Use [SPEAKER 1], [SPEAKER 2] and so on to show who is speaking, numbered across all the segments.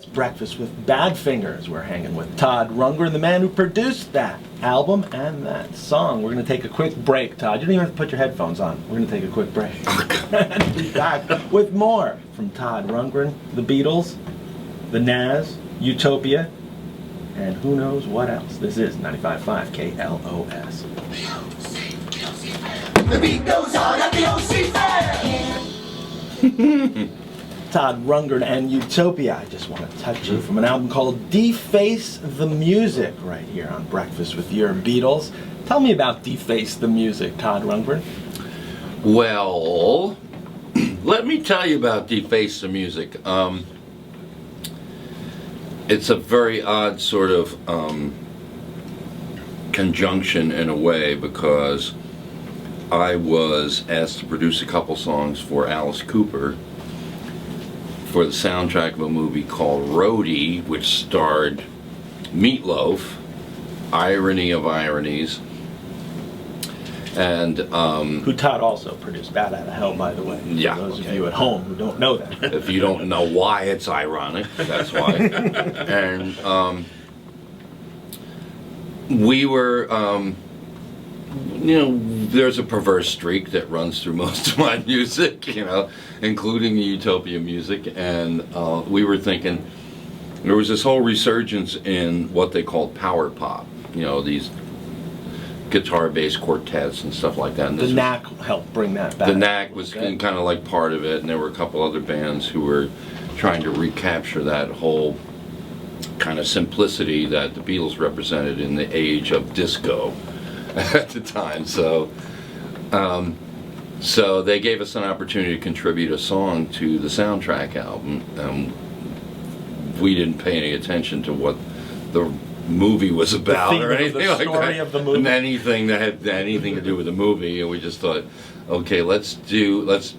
[SPEAKER 1] Breakfast with Badfingers. We're hanging with Todd Rundgren, the man who produced that album and that song. We're going to take a quick break, Todd. You don't even have to put your headphones on. We're going to take a quick break. And be back with more from Todd Rundgren, the Beatles, the Nas, Utopia, and who knows what else. This is 95.5 KLOS.
[SPEAKER 2] The beat goes on at the OC Fair.
[SPEAKER 1] Todd Rundgren and Utopia. I just want to touch you from an album called Deface the Music right here on Breakfast with Your Beatles. Tell me about Deface the Music, Todd Rundgren.
[SPEAKER 3] Well, let me tell you about Deface the Music. It's a very odd sort of conjunction in a way, because I was asked to produce a couple songs for Alice Cooper for the soundtrack of a movie called Roadie, which starred Meatloaf, irony of ironies, and
[SPEAKER 1] who Todd also produced Bat Out of Hell, by the way.
[SPEAKER 3] Yeah,
[SPEAKER 1] For those of you at home who don't know that.
[SPEAKER 3] If you don't know why it's ironic, that's why. And we were, you know, there's a perverse streak that runs through most of my music, you know, including the Utopia music, and we were thinking there was this whole resurgence in what they called power pop, you know, these guitar-based quartets and stuff like that. And
[SPEAKER 1] The Knack helped bring that back.
[SPEAKER 3] The Knack was kind of like part of it, and there were a couple other bands who were trying to recapture that whole kind of simplicity that the Beatles represented in the age of disco at the time. So so they gave us an opportunity to contribute a song to the soundtrack album. We didn't pay any attention to what the movie was about or anything like that.
[SPEAKER 1] The story of the movie.
[SPEAKER 3] Anything that had anything to do with the movie, and we just thought, okay, let's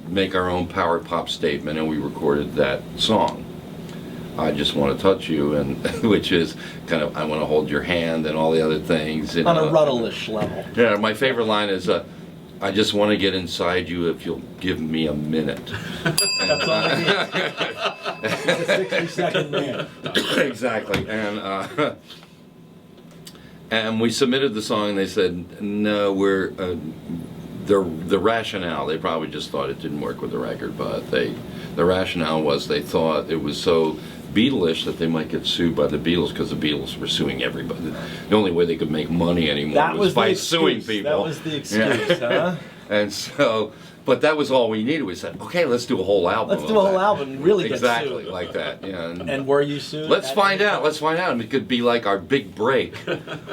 [SPEAKER 3] make our own power pop statement, and we recorded that song. I Just Want to Touch You, and which is kind of I Want to Hold Your Hand and all the other things.
[SPEAKER 1] On a Ruddle-ish level.
[SPEAKER 3] Yeah, my favorite line is, I just want to get inside you if you'll give me a minute.
[SPEAKER 1] That's all I need. He's a 60-second man.
[SPEAKER 3] Exactly. And we submitted the song, and they said, no, we're, the rationale, they probably just thought it didn't work with the record, but the rationale was they thought it was so Beatleish that they might get sued by the Beatles, because the Beatles were suing everybody. The only way they could make money anymore was by suing people.
[SPEAKER 1] That was the excuse, huh?
[SPEAKER 3] And so, but that was all we needed. We said, okay, let's do a whole album.
[SPEAKER 1] Let's do a whole album and really get
[SPEAKER 3] exactly
[SPEAKER 1] sued.
[SPEAKER 3] like that. Yeah.
[SPEAKER 1] And were you sued?
[SPEAKER 3] Let's find out. Let's find out. It could be like our big break.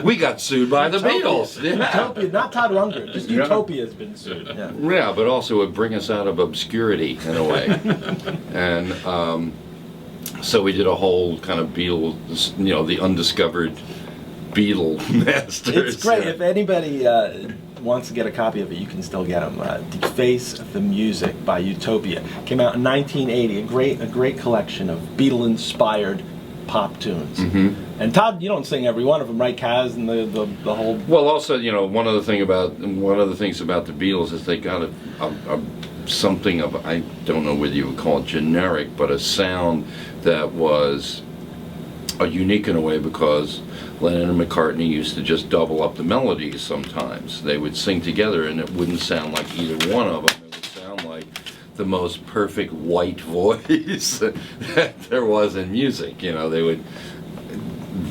[SPEAKER 3] We got sued by the Beatles. Yeah.
[SPEAKER 1] Utopia, not Todd Rundgren. Just Utopia has been sued. Yeah.
[SPEAKER 3] Yeah, but also it would bring us out of obscurity in a way. And so we did a whole kind of Beatles, you know, the undiscovered Beatle masters.
[SPEAKER 1] It's great. If anybody wants to get a copy of it, you can still get them. Deface the Music by Utopia came out in 1980. A great collection of Beatle-inspired pop tunes. Mm-hmm. And Todd, you don't sing every one of them, right? Kaz and the whole.
[SPEAKER 3] Well, also, you know, one of the things about the Beatles is they got a something of, I don't know whether you would call it generic, but a sound that was unique in a way, because Lennon and McCartney used to just double up the melodies sometimes. They would sing together and it wouldn't sound like either one of them. It would sound like the most perfect white voice that there was in music. You know, they would,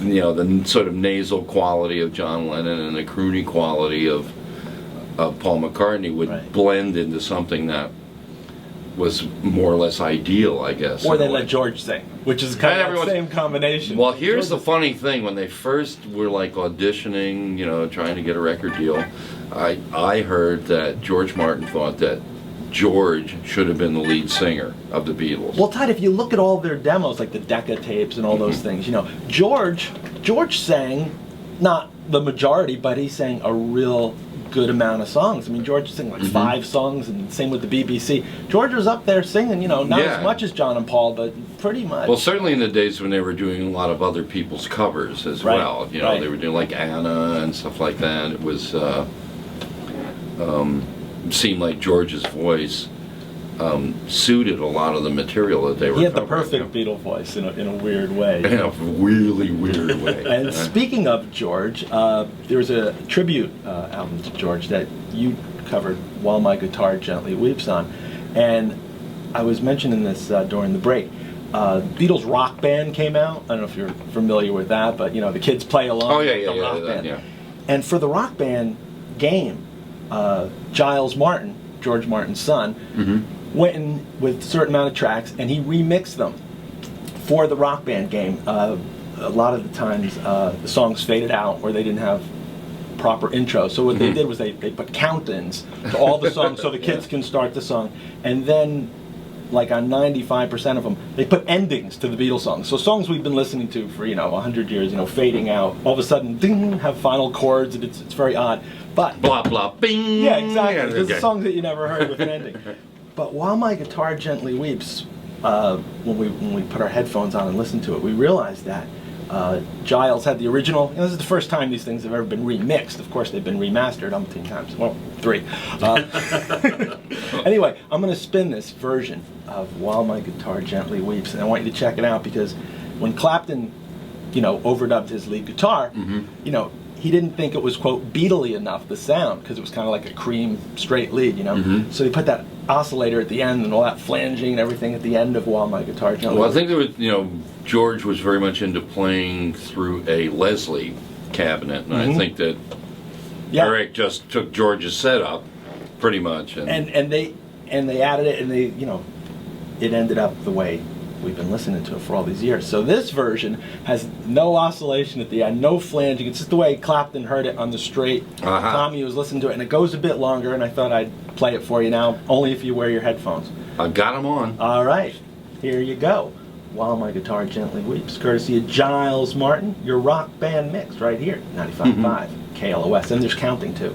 [SPEAKER 3] you know, the sort of nasal quality of John Lennon and the croony quality of Paul McCartney would blend into something that was more or less ideal, I guess.
[SPEAKER 1] Or they let George sing, which is kind of the same combination.
[SPEAKER 3] Well, here's the funny thing. When they first were like auditioning, you know, trying to get a record deal, I heard that George Martin thought that George should have been the lead singer of the Beatles.
[SPEAKER 1] Well, Todd, if you look at all their demos, like the Decca tapes and all those things, you know, George sang, not the majority, but he sang a real good amount of songs. I mean, George sang like 5 songs, and same with the BBC. George was up there singing, you know, not as much as John and Paul, but pretty much.
[SPEAKER 3] Well, certainly in the days when they were doing a lot of other people's covers as well. You know, they were doing like Anna and stuff like that. It was seemed like George's voice suited a lot of the material that they were
[SPEAKER 1] He had the
[SPEAKER 3] covering.
[SPEAKER 1] perfect Beatle voice in a weird way.
[SPEAKER 3] In a really weird way.
[SPEAKER 1] And speaking of George, there's a tribute album to George that you covered, While My Guitar Gently Weeps, on. And I was mentioning this during the break. Beatles Rock Band came out. I don't know if you're familiar with that, but the kids play along
[SPEAKER 3] Oh, yeah,
[SPEAKER 1] with
[SPEAKER 3] yeah,
[SPEAKER 1] the
[SPEAKER 3] yeah,
[SPEAKER 1] Rock
[SPEAKER 3] that,
[SPEAKER 1] Band.
[SPEAKER 3] yeah.
[SPEAKER 1] And for the Rock Band game, Giles Martin, George Martin's son, went in with a certain amount of tracks and he remixed them for the Rock Band game. A lot of the times the songs faded out or they didn't have proper intros. So what they did was they put count-ins to all the songs so the kids can start the song. And then, like on 95% of them, they put endings to the Beatles songs. So songs we've been listening to for 100 years, fading out, all of a sudden, ding, have final chords, and it's very odd. But
[SPEAKER 3] Blah, blah, bing.
[SPEAKER 1] yeah, exactly. There's
[SPEAKER 3] okay.
[SPEAKER 1] songs that you never heard with an ending. But While My Guitar Gently Weeps, when we put our headphones on and listened to it, we realized that Giles had the original. This is the first time these things have ever been remixed. Of course, they've been remastered umpteen times. Well, 3. Anyway, I'm going to spin this version of While My Guitar Gently Weeps, and I want you to check it out because when Clapton, overdubbed his lead guitar, he didn't think it was, quote, Beatle-y enough, the sound, because it was kind of like a cream straight lead, So he put that oscillator at the end and all that flanging and everything at the end of While My Guitar Gently
[SPEAKER 3] Well, I
[SPEAKER 1] Weeps.
[SPEAKER 3] think there was, George was very much into playing through a Leslie cabinet, and I think that
[SPEAKER 1] Yeah.
[SPEAKER 3] Eric just took George's setup, pretty much,
[SPEAKER 1] And they added it, and it ended up the way we've been listening to it for all these years. So this version has no oscillation at the end, no flanging. It's just the way Clapton heard it on the straight. Tommy was listening to it, and it goes a bit longer, and I thought I'd play it for you now, only if you wear your headphones.
[SPEAKER 3] I've got him on.
[SPEAKER 1] All right, here you go. While My Guitar Gently Weeps, courtesy of Giles Martin, your Rock Band mix right here, 95.5 KLOS, and there's counting too.